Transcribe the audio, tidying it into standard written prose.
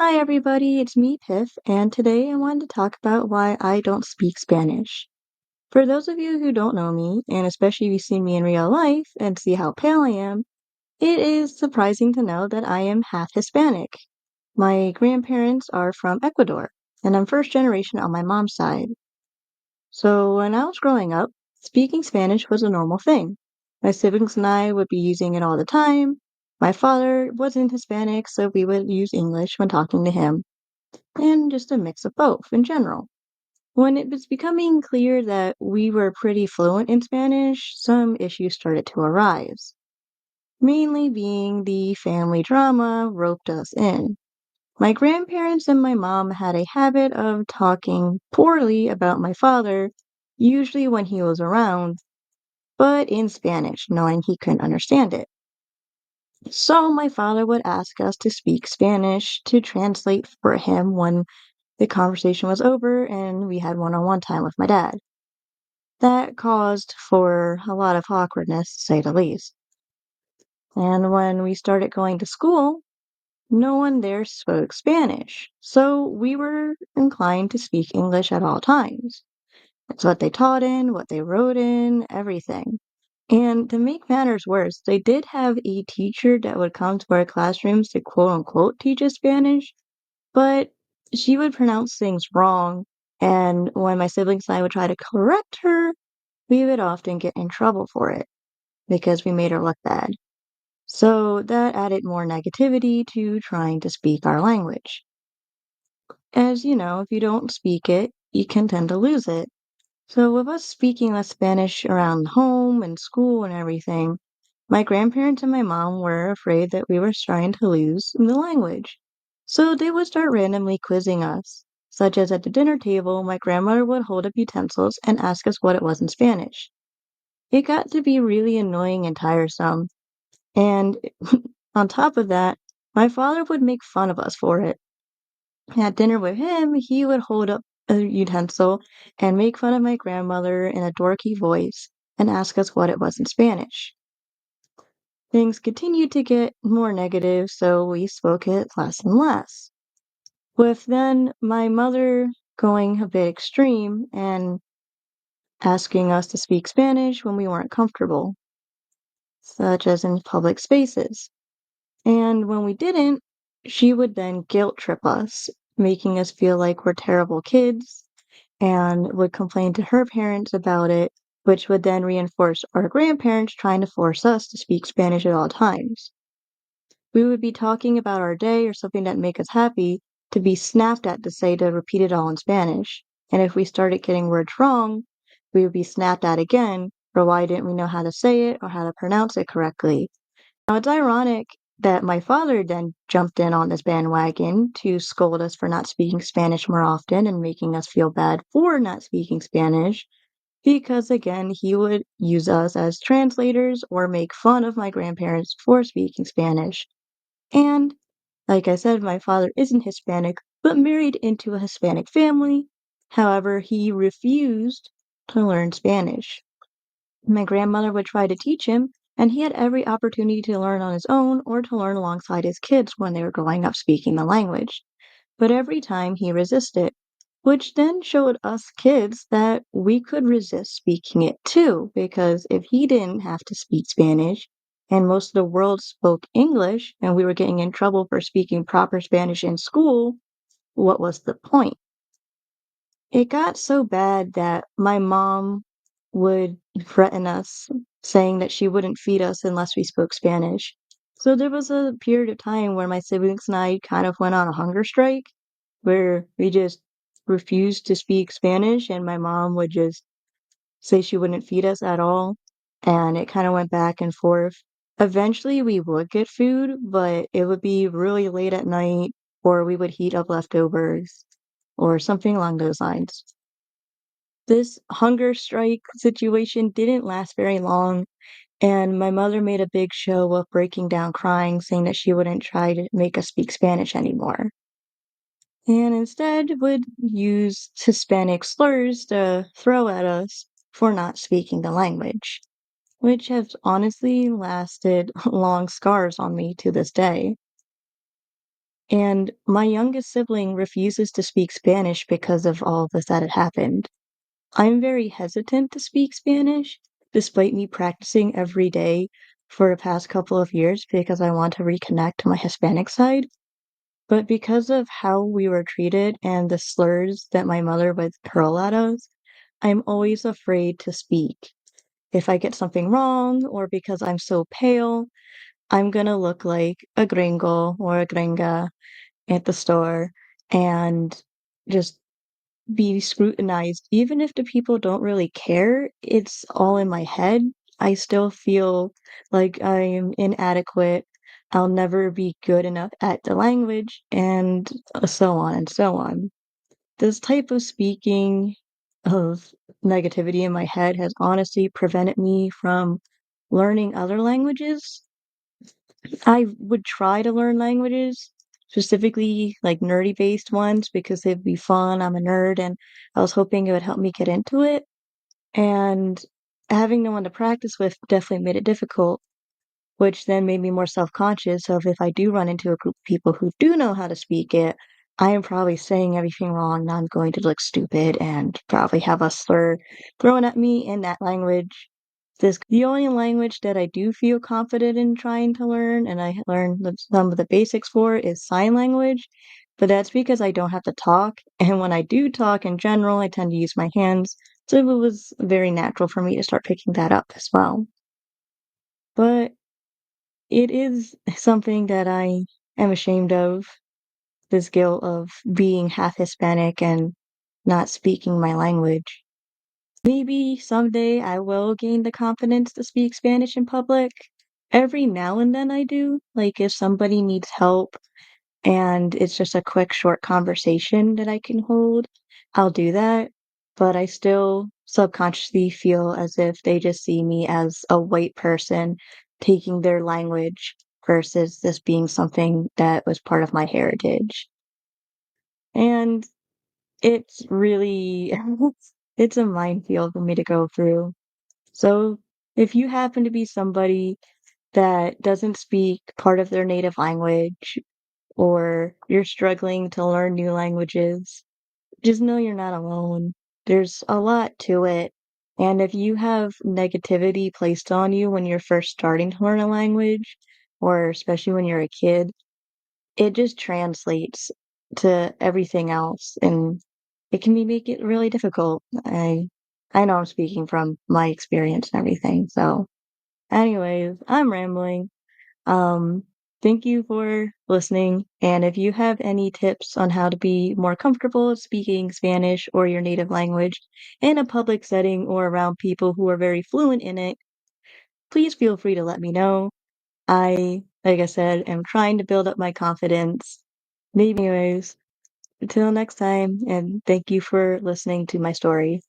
Hi, everybody, it's me, Piff, and today I wanted to talk about why I don't speak Spanish. For those of you who don't know me, and especially if you see me in real life and see how pale I am, it is surprising to know that I am half Hispanic. My grandparents are from Ecuador, and I'm first generation on my mom's side. So when I was growing up, speaking Spanish was a normal thing. My siblings and I would be using it all the time. My father wasn't Hispanic, so we would use English when talking to him and just a mix of both in general. When it was becoming clear that we were pretty fluent in Spanish, some issues started to arise, mainly being the family drama roped us in. My grandparents and my mom had a habit of talking poorly about my father, usually when he was around, but in Spanish, knowing he couldn't understand it. So my father would ask us to speak Spanish to translate for him when the conversation was over and we had one-on-one time with my dad. That caused for a lot of awkwardness, to say the least. And when we started going to school, no one there spoke Spanish, so we were inclined to speak English at all times. It's what they taught in, what they wrote in, everything. And to make matters worse, they did have a teacher that would come to our classrooms to quote unquote teach us Spanish, but she would pronounce things wrong, and when my siblings and I would try to correct her, we would often get in trouble for it because we made her look bad. So that added more negativity to trying to speak our language. As you know, if you don't speak it, you can tend to lose it. So with us speaking less Spanish around home and school and everything, my grandparents and my mom were afraid that we were trying to lose the language. So they would start randomly quizzing us, such as at the dinner table, my grandmother would hold up utensils and ask us what it was in Spanish. It got to be really annoying and tiresome. And on top of that, my father would make fun of us for it. At dinner with him, he would hold up a utensil and make fun of my grandmother in a dorky voice and ask us what it was in Spanish. Things continued to get more negative, so we spoke it less and less. With then my mother going a bit extreme and asking us to speak Spanish when we weren't comfortable, such as in public spaces. And when we didn't, she would then guilt trip us, making us feel like we're terrible kids, and would complain to her parents about it, which would then reinforce our grandparents trying to force us to speak Spanish at all times. We would be talking about our day or something that make us happy to be snapped at to say to repeat it all in Spanish. And if we started getting words wrong, we would be snapped at again for why didn't we know how to say it or how to pronounce it correctly. Now, it's ironic that my father then jumped in on this bandwagon to scold us for not speaking Spanish more often and making us feel bad for not speaking Spanish, because again, he would use us as translators or make fun of my grandparents for speaking Spanish. And, like I said, my father isn't Hispanic, but married into a Hispanic family. However, he refused to learn Spanish. My grandmother would try to teach him, and he had every opportunity to learn on his own or to learn alongside his kids when they were growing up speaking the language. But every time he resisted, which then showed us kids that we could resist speaking it too, because if he didn't have to speak Spanish and most of the world spoke English and we were getting in trouble for speaking proper Spanish in school, what was the point? It got so bad that my mom would threaten us, saying that she wouldn't feed us unless we spoke Spanish. So there was a period of time where my siblings and I kind of went on a hunger strike where we just refused to speak Spanish, and my mom would just say she wouldn't feed us at all. And it kind of went back and forth. Eventually, we would get food, but it would be really late at night, or we would heat up leftovers, or something along those lines. This hunger strike situation didn't last very long, and my mother made a big show of breaking down crying, saying that she wouldn't try to make us speak Spanish anymore, and instead would use Hispanic slurs to throw at us for not speaking the language, which has honestly lasted long scars on me to this day. And my youngest sibling refuses to speak Spanish because of all this that had happened. I'm very hesitant to speak Spanish, despite me practicing every day for the past couple of years because I want to reconnect to my Hispanic side. But because of how we were treated and the slurs that my mother would hurl at us, I'm always afraid to speak. If I get something wrong or because I'm so pale, I'm gonna look like a gringo or a gringa at the store and just be scrutinized. Even if the people don't really care, it's all in my head. I still feel like I am inadequate. I'll never be good enough at the language, and so on and so on. This type of speaking of negativity in my head has honestly prevented me from learning other languages. I would try to learn languages, specifically like nerdy based ones, because they'd be fun. I'm a nerd and I was hoping it would help me get into it. And having no one to practice with definitely made it difficult, which then made me more self-conscious of if I do run into a group of people who do know how to speak it, I am probably saying everything wrong and I'm going to look stupid and probably have a slur thrown at me in that language. The only language that I do feel confident in trying to learn, and I learned some of the basics for, is sign language. But that's because I don't have to talk. And when I do talk in general, I tend to use my hands. So it was very natural for me to start picking that up as well. But it is something that I am ashamed of, this guilt of being half Hispanic and not speaking my language. Maybe someday I will gain the confidence to speak Spanish in public. Every now and then I do. Like if somebody needs help and it's just a quick, short conversation that I can hold, I'll do that. But I still subconsciously feel as if they just see me as a white person taking their language versus this being something that was part of my heritage. And it's really, it's a minefield for me to go through. So if you happen to be somebody that doesn't speak part of their native language, or you're struggling to learn new languages, just know you're not alone. There's a lot to it. And if you have negativity placed on you when you're first starting to learn a language, or especially when you're a kid, it just translates to everything else and it can make it really difficult. I know I'm speaking from my experience and everything. So anyways, I'm rambling. Um, Thank you for listening. And if you have any tips on how to be more comfortable speaking Spanish or your native language in a public setting or around people who are very fluent in it, please feel free to let me know. Like I said, am trying to build up my confidence. Maybe anyways, until next time, and thank you for listening to my story.